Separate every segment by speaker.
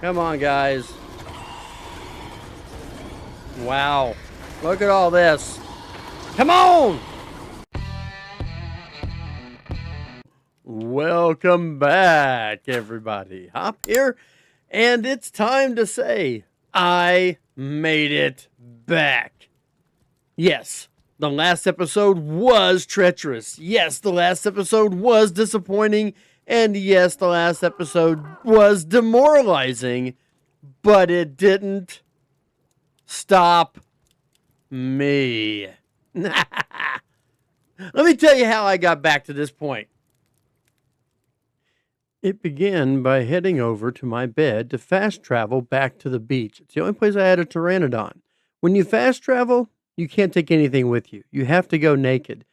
Speaker 1: Come on, guys. Wow. Look at all this. Come on! Welcome back, everybody. Hopp here, and it's time to say, I made it back. Yes, the last episode was treacherous. Yes, the last episode was disappointing. And yes, the last episode was demoralizing. But it didn't stop me. Let me tell you how I got back to this point. It began by heading over to my bed to fast travel back to the beach. It's the only place I had a pteranodon. When you fast travel, you can't take anything with you. You have to go naked.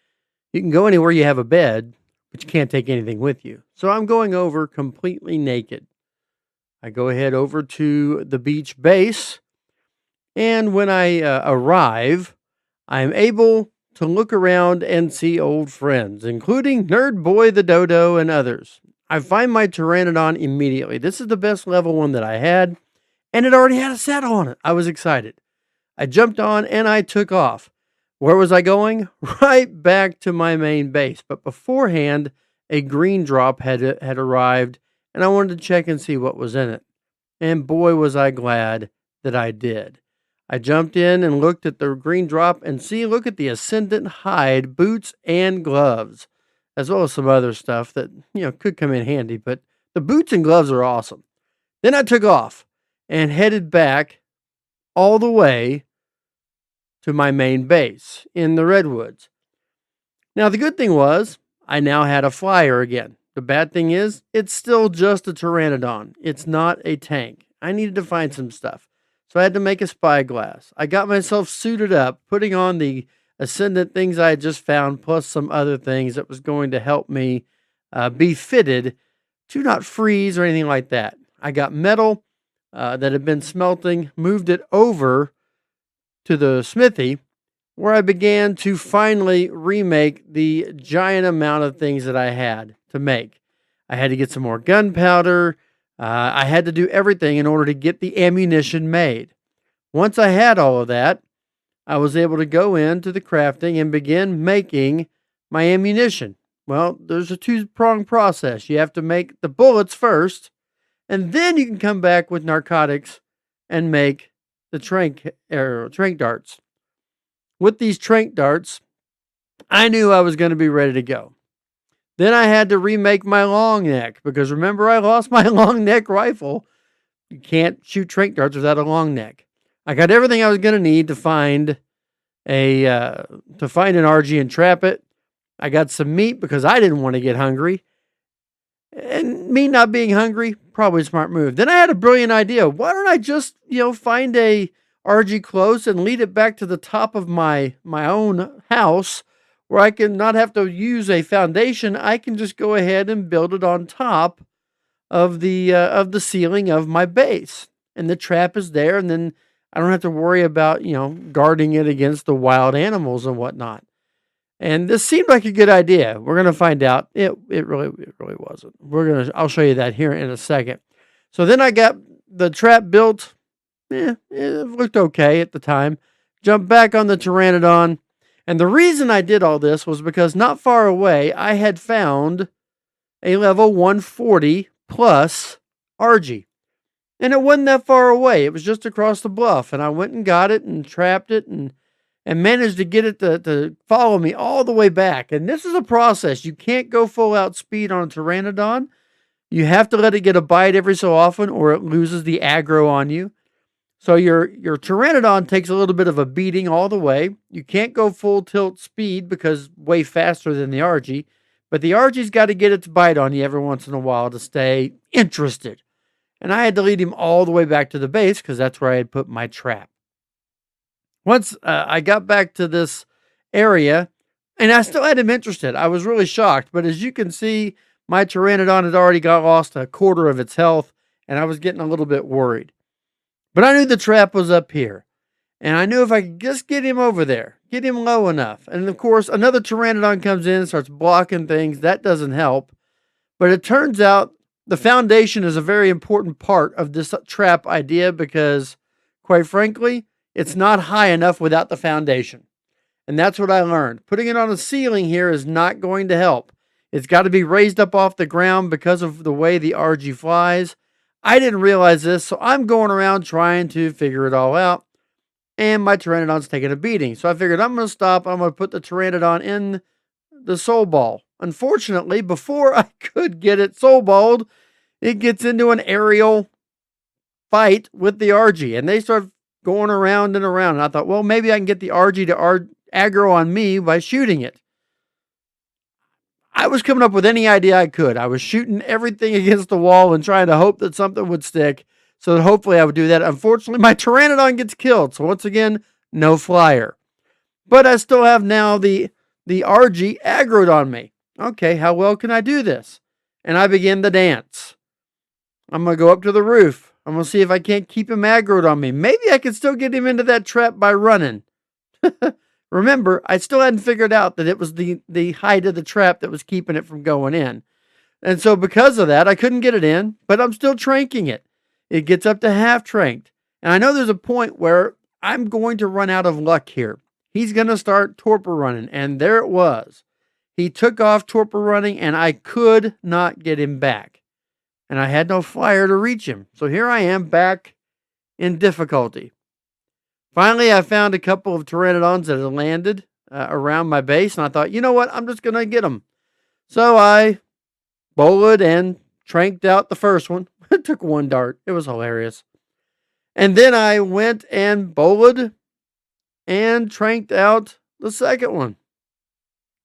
Speaker 1: You can go anywhere you have a bed, but you can't take anything with you. So I'm going over completely naked. I go ahead over to the beach base, and when I arrive, I'm able to look around and see old friends, including Nerd Boy the Dodo and others. I find my pteranodon immediately. This is the best level one that I had, and it already had a saddle on it. I was excited. I jumped on and I took off. Where was I going? Right back to my main base. But beforehand, a green drop had arrived, and I wanted to check and see what was in it. And boy, was I glad that I did. I jumped in and looked at the green drop, and look at the Ascendant hide, boots, and gloves, as well as some other stuff that, could come in handy. But the boots and gloves are awesome. Then I took off and headed back all the way to my main base in the Redwoods. Now, the good thing was I now had a flyer again. The bad thing is it's still just a pteranodon. It's not a tank. I needed to find some stuff. So I had to make a spyglass. I got myself suited up, putting on the Ascendant things I had just found, plus some other things that was going to help me be fitted to not freeze or anything like that. I got metal that had been smelting, moved it over to the smithy, where I began to finally remake the giant amount of things that I had to make. I had to get some more gunpowder. I had to do everything in order to get the ammunition made. Once I had all of that, I was able to go into the crafting and begin making my ammunition. Well, there's a two-pronged process. You have to make the bullets first, and then you can come back with narcotics and make the trank darts. With these trank darts, I knew I was going to be ready to go. Then I had to remake my long neck, because remember, I lost my long neck rifle. You can't shoot trank darts without a long neck. I got everything I was going to need to find an RG and trap it. I got some meat because I didn't want to get hungry. And me not being hungry, probably a smart move. Then I had a brilliant idea. Why don't I just, find a RG close and lead it back to the top of my own house, where I can not have to use a foundation. I can just go ahead and build it on top of the ceiling of my base. And the trap is there, and then I don't have to worry about, guarding it against the wild animals and whatnot. And this seemed like a good idea. We're going to find out. It really wasn't. I'll show you that here in a second. So then I got the trap built. It looked okay at the time. Jumped back on the pteranodon. And the reason I did all this was because not far away, I had found a level 140 plus RG. And it wasn't that far away. It was just across the bluff. And I went and got it and trapped it and managed to get it to follow me all the way back. And this is a process. You can't go full out speed on a pteranodon. You have to let it get a bite every so often, or it loses the aggro on you. So your pteranodon takes a little bit of a beating all the way. You can't go full tilt speed because way faster than the RG. But the RG's got to get it to bite on you every once in a while to stay interested. And I had to lead him all the way back to the base because that's where I had put my trap. Once I got back to this area, and I still had him interested. I was really shocked. But as you can see, my pteranodon had already lost a quarter of its health, and I was getting a little bit worried. But I knew the trap was up here. And I knew if I could just get him over there, get him low enough. And of course, another pteranodon comes in and starts blocking things. That doesn't help. But it turns out the foundation is a very important part of this trap idea because, quite frankly, it's not high enough without the foundation. And that's what I learned. Putting it on a ceiling here is not going to help. It's got to be raised up off the ground because of the way the RG flies. I didn't realize this, so I'm going around trying to figure it all out. And my Pteranodon's taking a beating. So I figured I'm going to stop. I'm going to put the Pteranodon in the soul ball. Unfortunately, before I could get it soul balled, it gets into an aerial fight with the RG. And they start going around and around. And I thought, well, maybe I can get the RG to aggro on me by shooting it. I was coming up with any idea I could. I was shooting everything against the wall and trying to hope that something would stick so that hopefully I would do that. Unfortunately, my Pteranodon gets killed. So once again, no flyer. But I still have now the RG aggroed on me. Okay, how well can I do this? And I begin the dance. I'm going to go up to the roof. I'm going to see if I can't keep him aggroed on me. Maybe I can still get him into that trap by running. Remember, I still hadn't figured out that it was the height of the trap that was keeping it from going in. And so because of that, I couldn't get it in, but I'm still tranking it. It gets up to half tranked. And I know there's a point where I'm going to run out of luck here. He's going to start torpor running, and there it was. He took off torpor running, and I could not get him back. And I had no flyer to reach him. So here I am back in difficulty. Finally, I found a couple of Pteranodons that had landed around my base, and I thought, you know what? I'm just going to get them. So I bowled and tranked out the first one. It took one dart. It was hilarious. And then I went and bowled and tranked out the second one.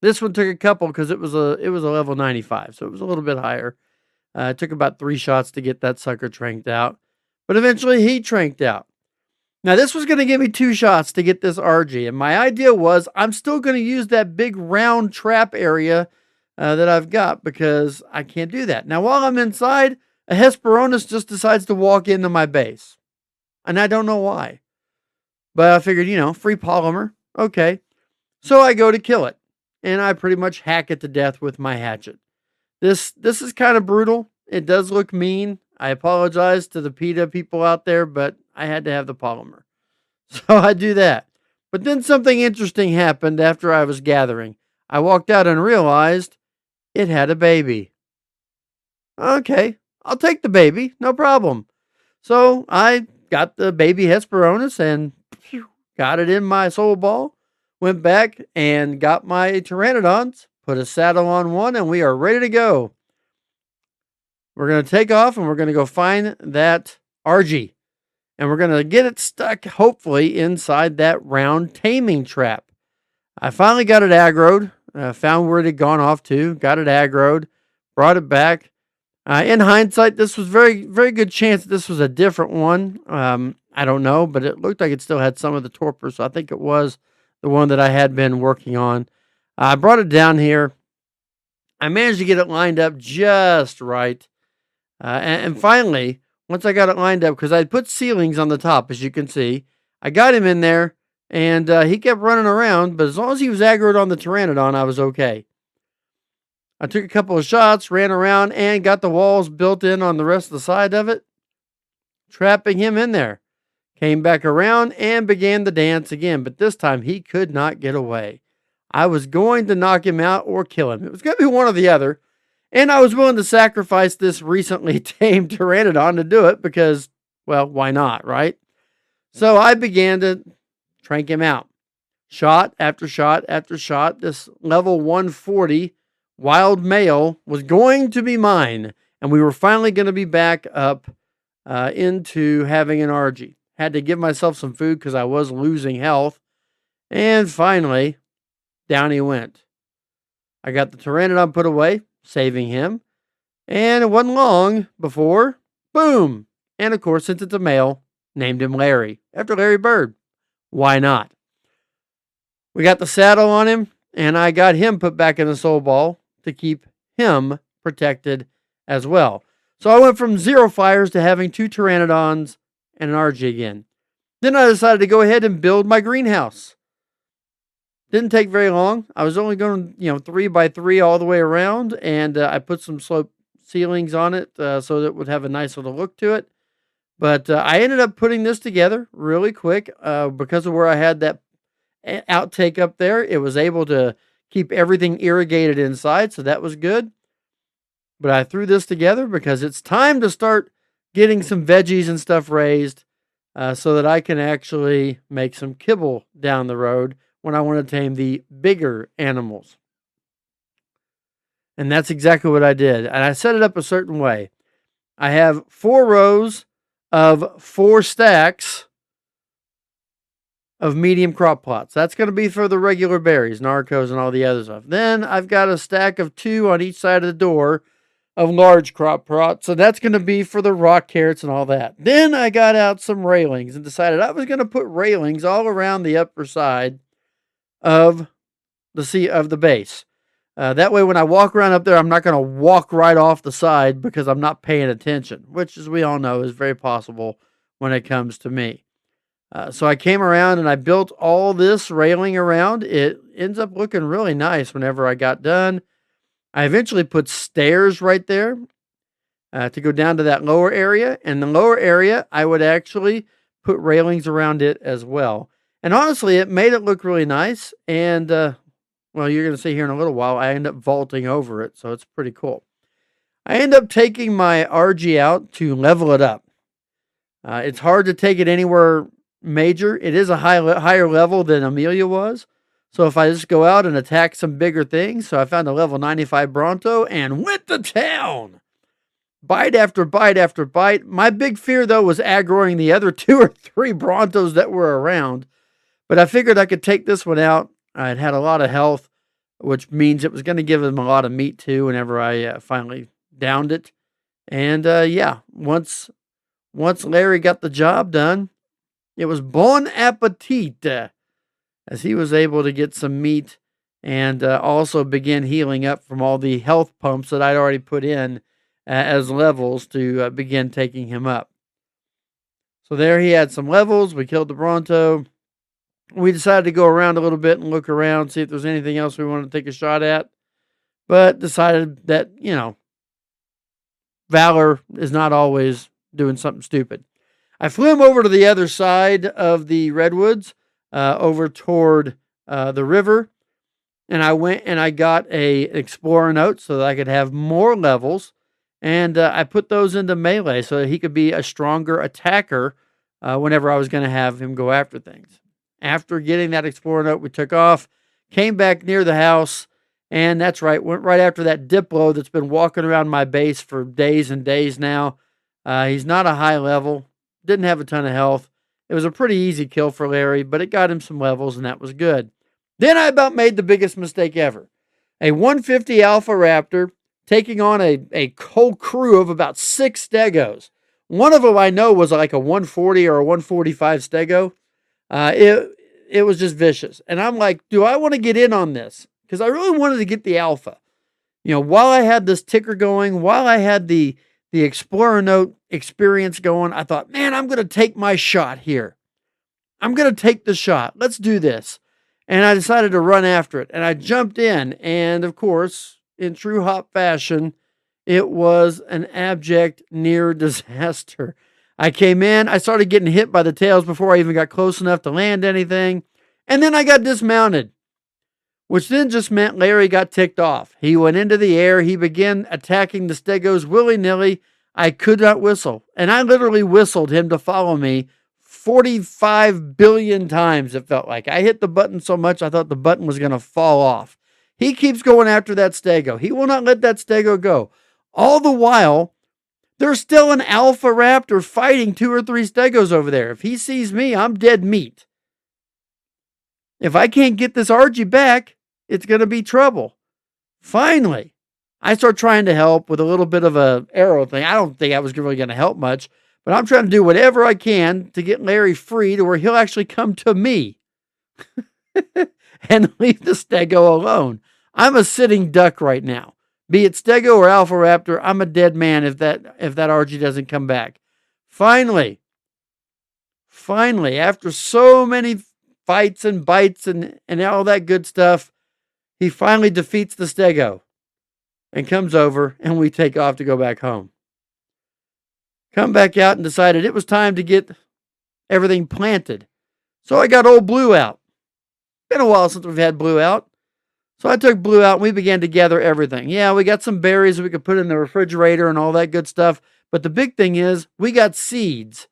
Speaker 1: This one took a couple because it was a level 95, so it was a little bit higher. It took about 3 shots to get that sucker tranked out, but eventually he tranked out. Now, this was going to give me 2 shots to get this RG, and my idea was I'm still going to use that big round trap area that I've got because I can't do that. Now, while I'm inside, a Hesperornis just decides to walk into my base, and I don't know why. But I figured, free polymer. Okay. So I go to kill it, and I pretty much hack it to death with my hatchet. This is kind of brutal. It does look mean. I apologize to the PETA people out there, but I had to have the polymer. So I do that. But then something interesting happened after I was gathering. I walked out and realized it had a baby. Okay, I'll take the baby, no problem. So I got the baby Hesperornis and got it in my soul ball, went back and got my Pteranodons, put a saddle on one, and we are ready to go. We're going to take off and we're going to go find that RG. And we're going to get it stuck, hopefully, inside that round taming trap. I finally got it aggroed, found where it had gone off to, got it aggroed, brought it back. In hindsight, this was very, very good chance that this was a different one. I don't know, but it looked like it still had some of the torpor, so I think it was the one that I had been working on. I brought it down here. I managed to get it lined up just right. And finally, once I got it lined up, because I put ceilings on the top, as you can see, I got him in there, and he kept running around, but as long as he was aggroed on the Pteranodon, I was okay. I took a couple of shots, ran around, and got the walls built in on the rest of the side of it, trapping him in there. Came back around and began the dance again, but this time he could not get away. I was going to knock him out or kill him. It was going to be one or the other. And I was willing to sacrifice this recently tamed Pteranodon to do it because, well, why not, right? So I began to trank him out. Shot after shot after shot. This level 140 wild male was going to be mine. And we were finally going to be back up into having an RG. Had to give myself some food because I was losing health. And finally, down he went. I got the Pteranodon put away, saving him. And it wasn't long before, boom. And of course, since it's a male, named him Larry, after Larry Bird. Why not? We got the saddle on him, and I got him put back in the soul ball to keep him protected as well. So I went from 0 fires to having 2 Pteranodons and an RG again. Then I decided to go ahead and build my greenhouse. Didn't take very long. I was only going, 3 by 3 all the way around, and I put some ceilings on it so that it would have a nice little look to it. But I ended up putting this together really quick because of where I had that outtake up there. It was able to keep everything irrigated inside, so that was good. But I threw this together because it's time to start getting some veggies and stuff raised so that I can actually make some kibble down the road when I want to tame the bigger animals. And that's exactly what I did. And I set it up a certain way. I have 4 rows of 4 stacks of medium crop plots. That's going to be for the regular berries, narcos, and all the other stuff. Then I've got a stack of 2 on each side of the door of large crop plots. So that's going to be for the rock carrots and all that. Then I got out some railings and decided I was going to put railings all around the upper side of the base. That way when I walk around up there, I'm not going to walk right off the side because I'm not paying attention, which, as we all know, is very possible when it comes to me. So I came around and I built all this railing around. It ends up looking really nice whenever I got done. I eventually put stairs right there to go down to that lower area. And the lower area, I would actually put railings around it as well. And honestly, it made it look really nice. And, well, you're going to see here in a little while, I end up vaulting over it. So it's pretty cool. I end up taking my RG out to level it up. It's hard to take it anywhere major. It is a higher level than Amelia was. So if I just go out and attack some bigger things, so I found a level 95 Bronto and went to town. Bite after bite after bite. My big fear, though, was aggroing the other 2 or 3 Brontos that were around. But I figured I could take this one out. It had a lot of health, which means it was going to give him a lot of meat, too, whenever I finally downed it. And, yeah, once Larry got the job done, it was bon appetit, as he was able to get some meat and also begin healing up from all the health pumps that I'd already put in as levels to begin taking him up. So there he had some levels. We killed the Bronto. We decided to go around a little bit and look around, see if there's anything else we wanted to take a shot at, but decided that, Valor is not always doing something stupid. I flew him over to the other side of the redwoods, over toward the river, and I went and I got a explorer note so that I could have more levels, and I put those into melee so that he could be a stronger attacker whenever I was going to have him go after things. After getting that explorer note, we took off, came back near the house, and that's right, went right after that Diplo that's been walking around my base for days and days now. He's not a high level, didn't have a ton of health. It was a pretty easy kill for Larry, but it got him some levels, and that was good. Then I about made the biggest mistake ever. A 150 Alpha Raptor taking on a whole crew of about 6 Stegos. One of them I know was like a 140 or a 145 Stego. It was just vicious. And I'm like, do I want to get in on this? Because I really wanted to get the Alpha. While I had this ticker going, while I had the Explorer Note experience going, I thought, man, I'm going to take my shot here. I'm going to take the shot. Let's do this. And I decided to run after it. And I jumped in. And, of course, in true Hopp fashion, it was an abject near disaster. I came in. I started getting hit by the tails before I even got close enough to land anything. And then I got dismounted, which then just meant Larry got ticked off. He went into the air. He began attacking the Stegos willy-nilly. I could not whistle. And I literally whistled him to follow me 45 billion times, it felt like. I hit the button so much I thought the button was going to fall off. He keeps going after that Stego. He will not let that Stego go. All the while, there's still an Alpha Raptor fighting 2 or 3 Stegos over there. If he sees me, I'm dead meat. If I can't get this RG back, it's going to be trouble. Finally, I start trying to help with a little bit of a arrow thing. I don't think I was really going to help much, but I'm trying to do whatever I can to get Larry free to where he'll actually come to me and leave the Stego alone. I'm a sitting duck right now. Be it Stego or Alpha Raptor, I'm a dead man if that RG doesn't come back. Finally, after so many fights and bites and all that good stuff, he finally defeats the Stego. and comes over, and we take off to go back home. Come back out and decided it was time to get everything planted. So I got old Blue out. Been a while since we've had Blue out. So I took Blue out and we began to gather everything. Yeah, we got some berries we could put in the refrigerator and all that good stuff. But the big thing is we got seeds.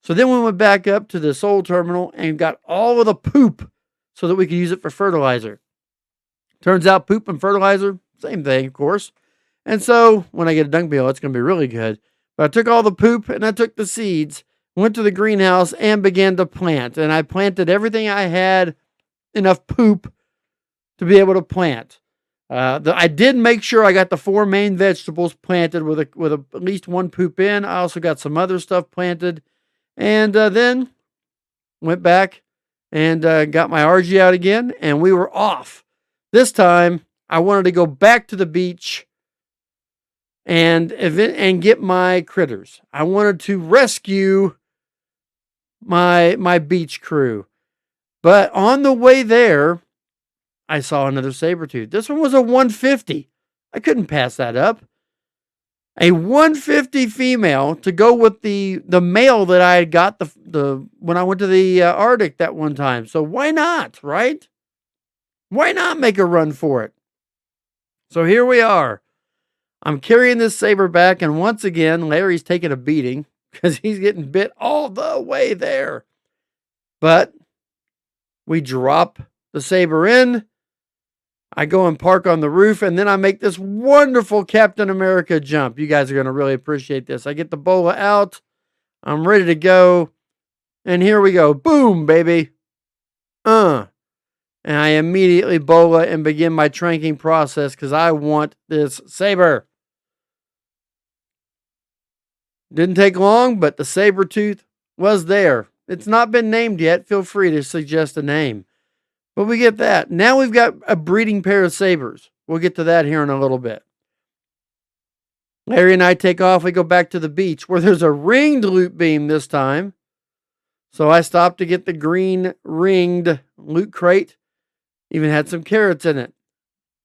Speaker 1: So then we went back up to the soul terminal and got all of the poop so that we could use it for fertilizer. Turns out poop and fertilizer, same thing, of course. And so when I get a dung beetle, it's going to be really good. But I took all the poop and I took the seeds, went to the greenhouse and began to plant. And I planted everything I had enough poop to be able to plant. I did make sure I got the 4 main vegetables planted with at least 1 poop in. I also got some other stuff planted. And then went back and got my RG out again. And we were off. This time, I wanted to go back to the beach and get my critters. I wanted to rescue my beach crew. But on the way there, I saw another saber-tooth. This one was a 150. I couldn't pass that up. A 150 female to go with the male that I had got the when I went to the Arctic that one time. So why not, right? Why not make a run for it? So here we are. I'm carrying this saber back, and once again, Larry's taking a beating because he's getting bit all the way there. But we drop the saber in. I go and park on the roof, and then I make this wonderful Captain America jump. You guys are going to really appreciate this. I get the bola out. I'm ready to go. And here we go. Boom, baby. And I immediately bola and begin my tranking process because I want this saber. Didn't take long, but the saber tooth was there. It's not been named yet. Feel free to suggest a name. But we get that. Now we've got a breeding pair of sabers. We'll get to that here in a little bit. Larry and I take off. We go back to the beach where there's a ringed loot beam this time. So I stopped to get the green ringed loot crate. Even had some carrots in it.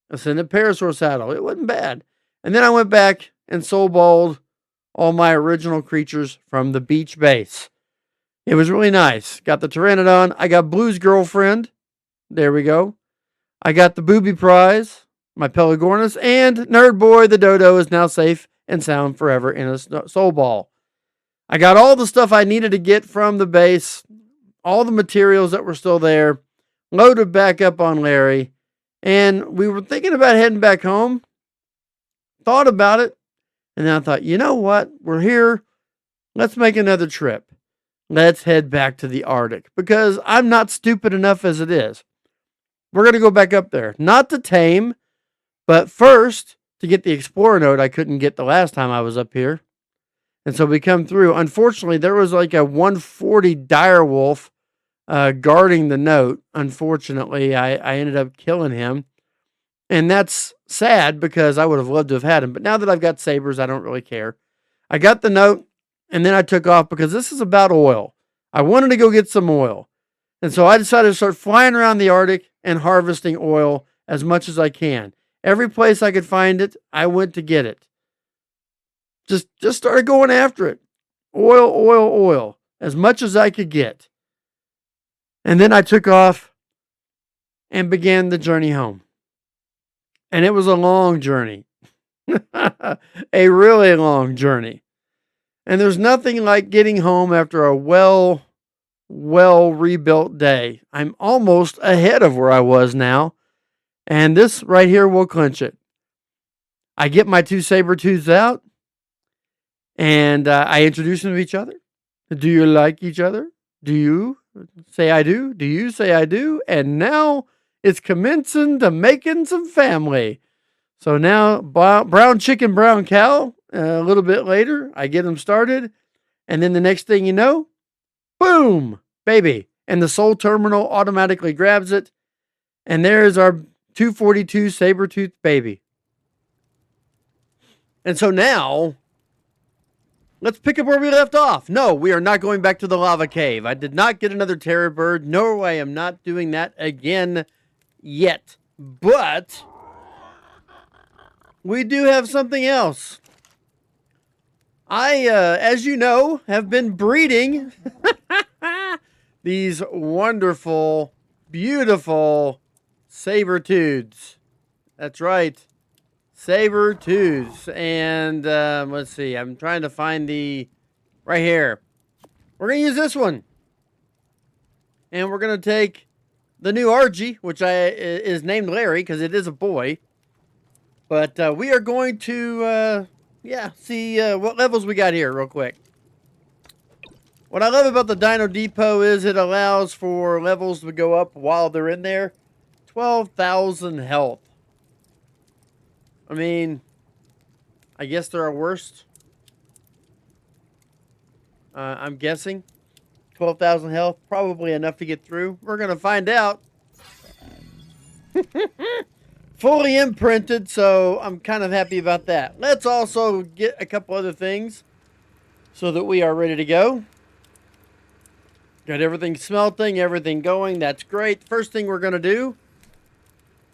Speaker 1: A scented parasaur saddle. It wasn't bad. And then I went back and soul balled all my original creatures from the beach base. It was really nice. Got the Pteranodon. I got Blue's girlfriend. There we go. I got the booby prize, my Pelagornis, and Nerd Boy the Dodo is now safe and sound forever in a soul ball. I got all the stuff I needed to get from the base, all the materials that were still there, loaded back up on Larry, and we were thinking about heading back home. Thought about it, and then I thought, you know what? We're here. Let's make another trip. Let's head back to the Arctic because I'm not stupid enough as it is. We're going to go back up there. Not to tame, but first to get the Explorer note I couldn't get the last time I was up here. And so we come through. Unfortunately, there was like a 140 direwolf guarding the note. Unfortunately, I ended up killing him. And that's sad because I would have loved to have had him. But now that I've got sabers, I don't really care. I got the note, and then I took off because this is about oil. I wanted to go get some oil. And so I decided to start flying around the Arctic and harvesting oil as much as I can. Every place I could find it, I went to get it. Just started going after it. Oil, as much as I could get. And then I took off and began the journey home. And it was a long journey. A really long journey. And there's nothing like getting home after a well rebuilt day. I'm almost ahead of where I was now. And this right here will clinch it. I get my 2 saber-tooths out. And I introduce them to each other. Do you like each other? Do you say I do? Do you say I do? And now it's commencing to making some family. So now brown chicken, brown cow. A little bit later, I get them started. And then the next thing you know, boom, baby. And the soul terminal automatically grabs it. And there's our 242 saber-tooth baby. And so now, let's pick up where we left off. No, we are not going back to the lava cave. I did not get another terror bird. No, I am not doing that again yet. But we do have something else. I, as you know, have been breeding these wonderful, beautiful saber-tooths. That's right. Saber-tooths. And let's see. I'm trying to find the... Right here. We're going to use this one. And we're going to take the new Argy, which is named Larry because it is a boy. But we are going to, see what levels we got here real quick. What I love about the Dino Depot is it allows for levels to go up while they're in there. 12,000 health. I mean, I guess there are worse. I'm guessing. 12,000 health. Probably enough to get through. We're going to find out. Fully imprinted, so I'm kind of happy about that. Let's also get a couple other things so that we are ready to go. Got everything smelting, everything going. That's great. First thing we're going to do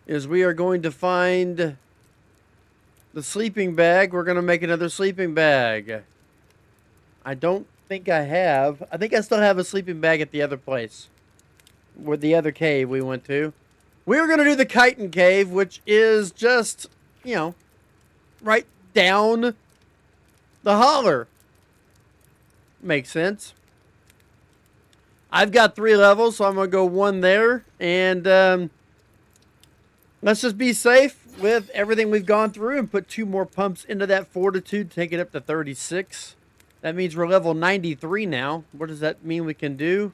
Speaker 1: is we are going to find the sleeping bag. We're going to make another sleeping bag. I don't think I have. I think I still have a sleeping bag at the other place. With the other cave we went to. We were going to do the chitin cave, which is just, you know, right down the holler. Makes sense. I've got 3 levels, so I'm going to go 1 there. And let's just be safe with everything we've gone through and put 2 more pumps into that fortitude, take it up to 36. That means we're level 93 now. What does that mean we can do?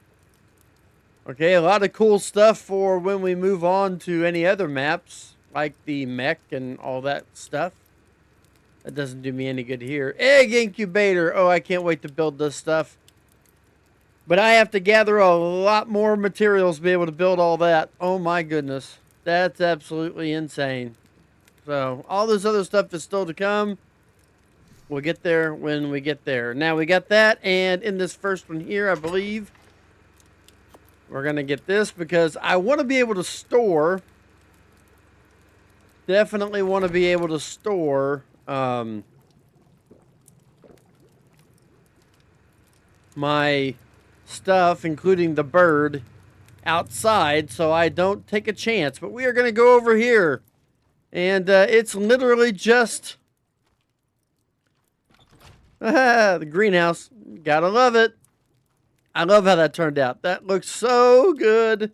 Speaker 1: Okay, a lot of cool stuff for when we move on to any other maps, like the mech and all that stuff. That doesn't do me any good here. Egg incubator. Oh, I can't wait to build this stuff. But I have to gather a lot more materials to be able to build all that. Oh my goodness. That's absolutely insane. So, all this other stuff is still to come. We'll get there when we get there. Now, we got that, and in this first one here, I believe, we're going to get this because I want to be able to store. Definitely want to be able to store my stuff, including the bird, outside so I don't take a chance. But we are going to go over here. And it's literally just the greenhouse. Gotta love it. I love how that turned out. That looks so good.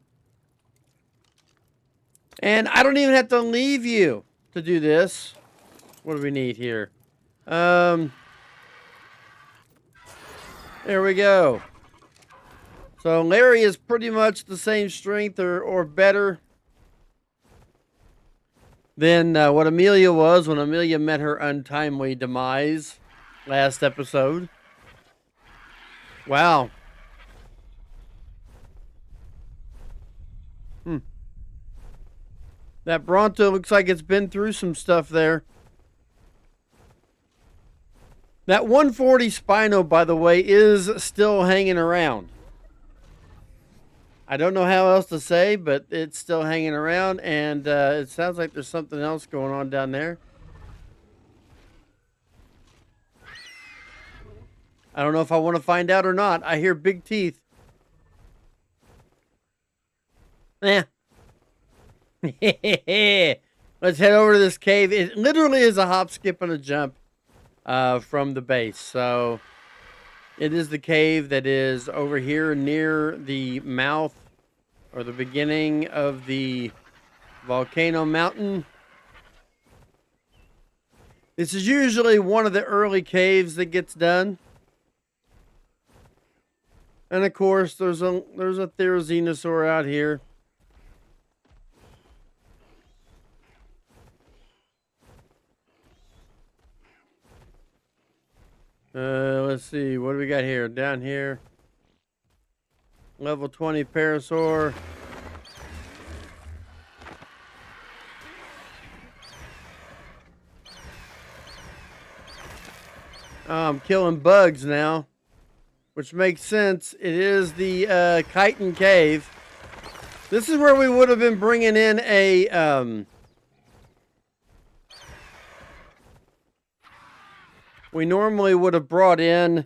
Speaker 1: And I don't even have to leave you to do this. What do we need here? There we go. So Larry is pretty much the same strength or better than what Amelia was when Amelia met her untimely demise last episode. Wow. That Bronto looks like it's been through some stuff there. That 140 Spino, by the way, is still hanging around. I don't know how else to say, but it's still hanging around, and it sounds like there's something else going on down there. I don't know if I want to find out or not. I hear big teeth. Eh. Let's head over to this cave. It literally is a hop, skip, and a jump from the base. So it is the cave that is over here near the mouth or the beginning of the volcano mountain. This is usually one of the early caves that gets done. And of course, there's a Therizinosaur out here. Let's see. What do we got here? Down here. Level 20 Parasaur. Oh, I'm killing bugs now. Which makes sense. It is the chitin cave. This is where we would have been bringing in a We normally would have brought in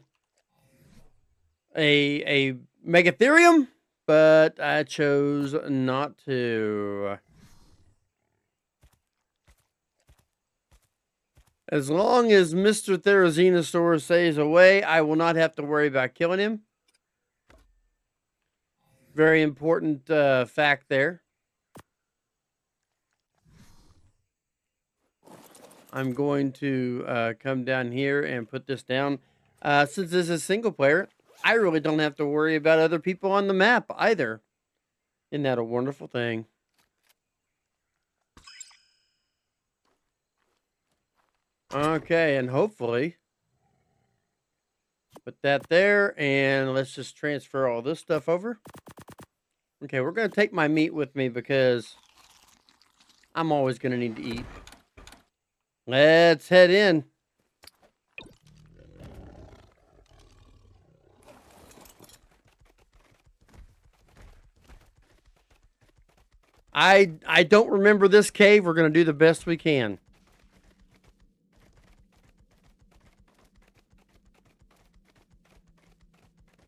Speaker 1: a Megatherium, but I chose not to. As long as Mr. Therizinosaur stays away, I will not have to worry about killing him. Very important fact there. I'm going to come down here and put this down. Since this is single player, I really don't have to worry about other people on the map either. Isn't that a wonderful thing? Okay, and hopefully put that there, and let's just transfer all this stuff over. Okay, we're going to take my meat with me because I'm always going to need to eat. Let's head in. I don't remember this cave. We're going to do the best we can.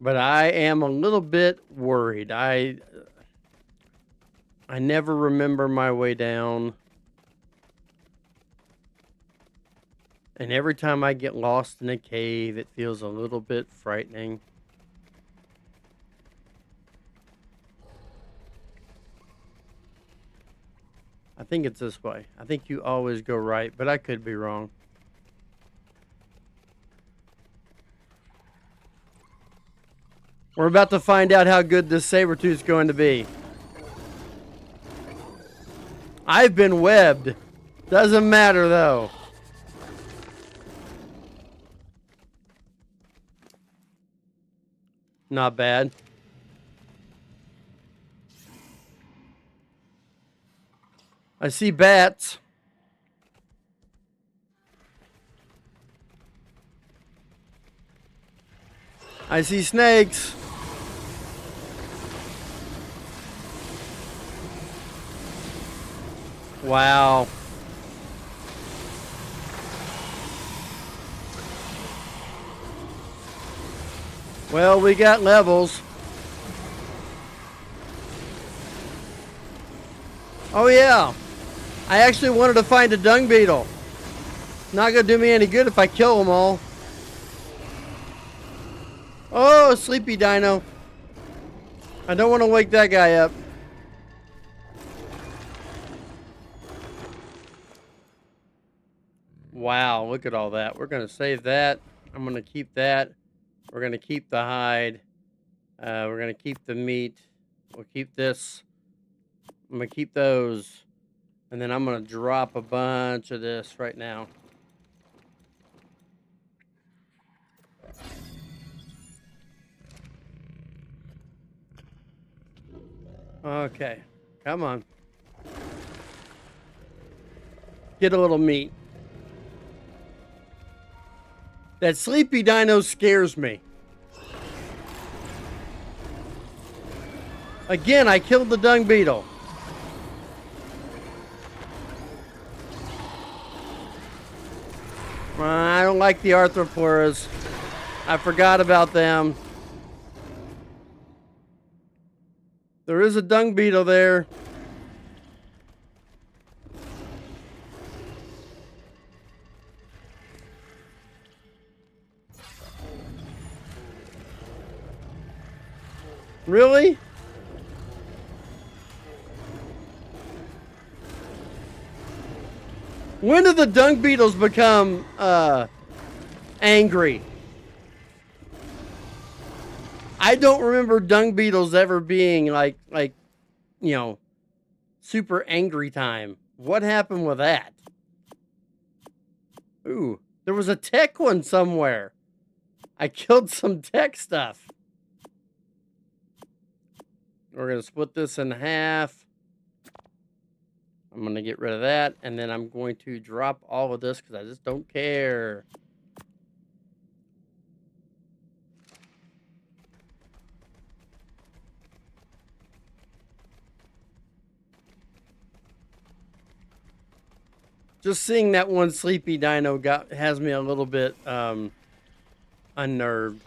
Speaker 1: But I am a little bit worried. I never remember my way down. And every time I get lost in a cave, it feels a little bit frightening. I think it's this way. I think you always go right, but I could be wrong. We're about to find out how good this Sabertooth's going to be. I've been webbed. Doesn't matter, though. Not bad. I see bats. I see snakes. Wow. Well, we got levels. Oh, yeah. I actually wanted to find a dung beetle. Not going to do me any good if I kill them all. Oh, sleepy dino. I don't want to wake that guy up. Wow, look at all that. We're going to save that. I'm going to keep that. We're going to keep the hide. We're going to keep the meat. We'll keep this. I'm going to keep those. And then I'm going to drop a bunch of this right now. Okay, come on. Get a little meat. That sleepy dino scares me. Again, I killed the dung beetle. I don't like the arthroporas. I forgot about them. There is a dung beetle there. Really? When do the dung beetles become angry? I don't remember dung beetles ever being like you know, super angry time. What happened with that? Ooh, there was a tech one somewhere. I killed some tech stuff. We're going to split this in half. I'm going to get rid of that, and then I'm going to drop all of this because I just don't care. Just seeing that one sleepy dino has me a little bit unnerved.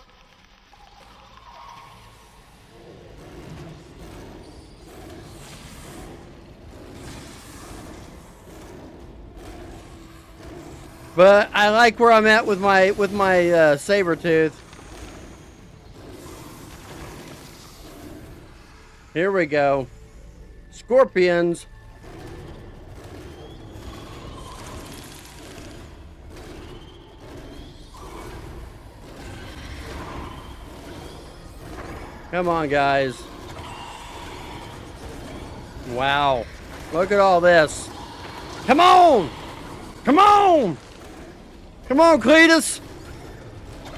Speaker 1: But I like where I'm at with my saber tooth. Here we go. Scorpions. Come on, guys. Wow. Look at all this. Come on! Come on! Come on, Cletus!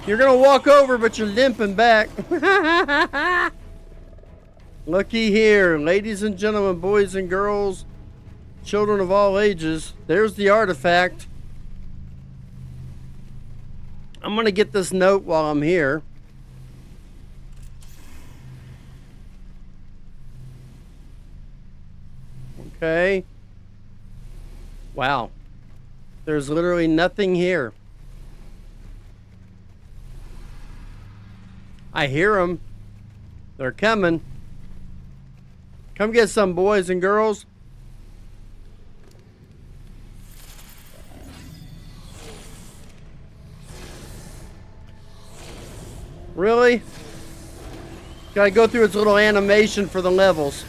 Speaker 1: You're gonna walk over, but you're limping back. Looky here, ladies and gentlemen, boys and girls, children of all ages. There's the artifact. I'm gonna get this note while I'm here. Okay. Wow. There's literally nothing here. I hear them. They're coming. Come get some, boys and girls. Really? Gotta go through its little animation for the levels.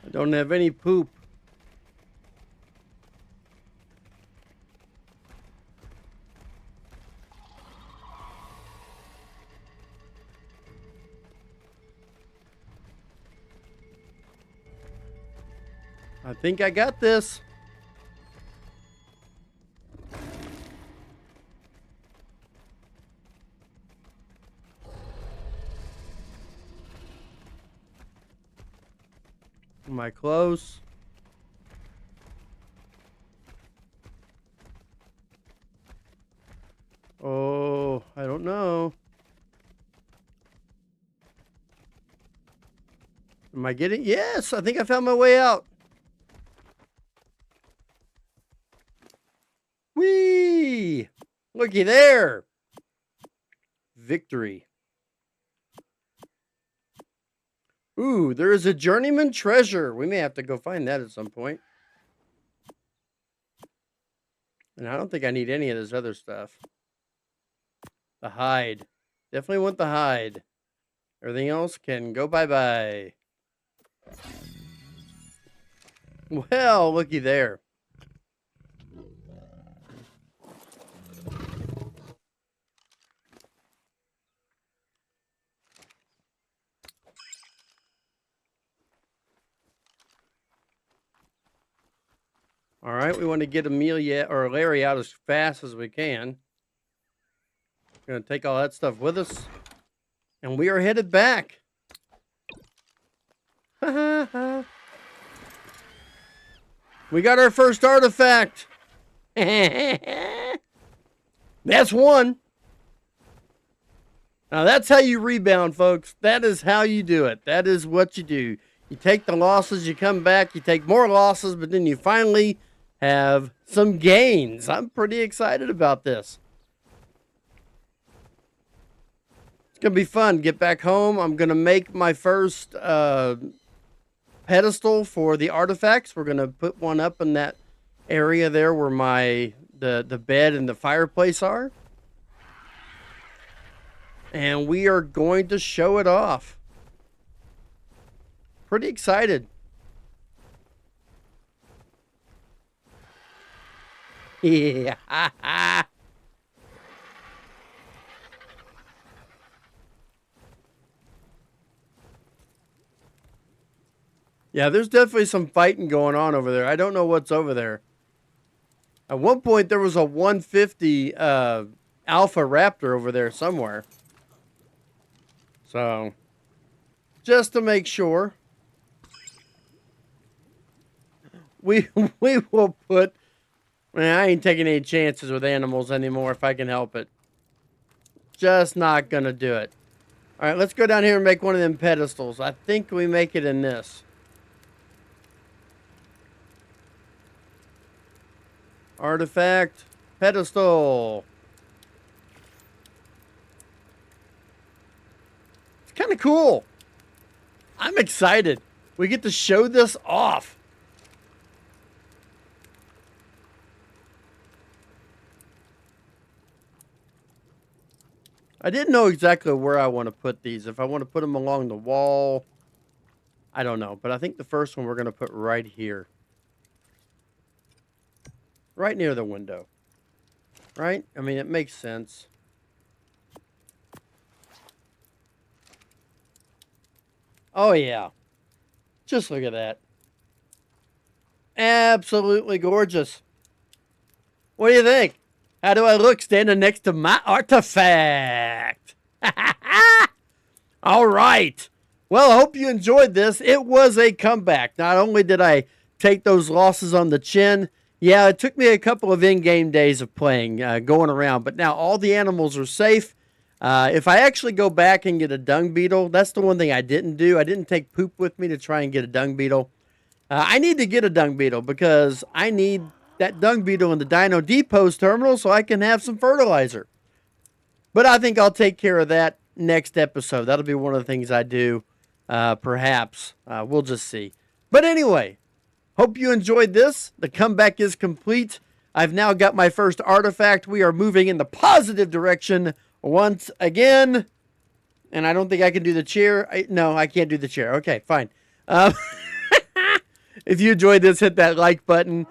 Speaker 1: I don't have any poop. I think I got this. Am I close? Oh, I don't know. Am I getting? Yes, I think I found my way out. Whee! Looky there. Victory. Ooh, there is a journeyman treasure. We may have to go find that at some point. And I don't think I need any of this other stuff. The hide. Definitely want the hide. Everything else can go bye-bye. Well, looky there. All right, we want to get Amelia or Larry out as fast as we can. We're going to take all that stuff with us. And we are headed back. We got our first artifact. That's one. Now that's how you rebound, folks. That is how you do it. That is what you do. You take the losses, you come back, you take more losses, but then you finally have some gains. I'm pretty excited about this. Gonna be fun. Get back home. I'm gonna make my first pedestal for the artifacts. We're gonna put one up in that area there where the bed and the fireplace are. And we are going to show it off. Pretty excited. Yeah. Yeah, there's definitely some fighting going on over there. I don't know what's over there. At one point, there was a 150 Alpha Raptor over there somewhere. So, just to make sure, we will put... Man, I ain't taking any chances with animals anymore if I can help it. Just not going to do it. All right, let's go down here and make one of them pedestals. I think we make it in this. Artifact, pedestal. It's kind of cool. I'm excited. We get to show this off. I didn't know exactly where I want to put these. If I want to put them along the wall, I don't know. But I think the first one we're going to put right here. Right near the window. Right? I mean, it makes sense. Oh, yeah. Just look at that. Absolutely gorgeous. What do you think? How do I look standing next to my artifact? All right. Well, I hope you enjoyed this. It was a comeback. Not only did I take those losses on the chin, yeah, it took me a couple of in-game days of playing, going around, but now all the animals are safe. If I actually go back and get a dung beetle, that's the one thing I didn't do. I didn't take poop with me to try and get a dung beetle. I need to get a dung beetle because I need that dung beetle in the Dino Depots terminal so I can have some fertilizer. But I think I'll take care of that next episode. That'll be one of the things I do, perhaps. We'll just see. But anyway, hope you enjoyed this. The comeback is complete. I've now got my first artifact. We are moving in the positive direction once again. And I don't think I can do the chair. No, I can't do the chair. Okay, fine. If you enjoyed this, hit that like button.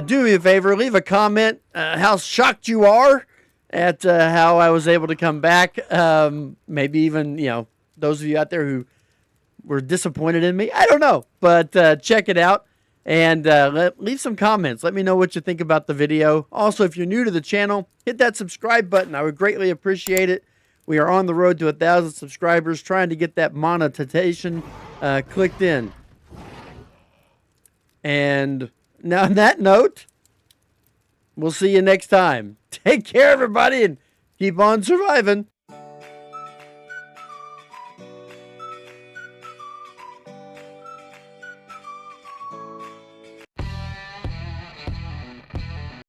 Speaker 1: Do me a favor, leave a comment how shocked you are at how I was able to come back. Maybe even, those of you out there who were disappointed in me. I don't know, but check it out and leave some comments. Let me know what you think about the video. Also, if you're new to the channel, hit that subscribe button. I would greatly appreciate it. We are on the road to 1,000 subscribers, trying to get that monetization clicked in. And now, on that note, we'll see you next time. Take care, everybody, and keep on surviving.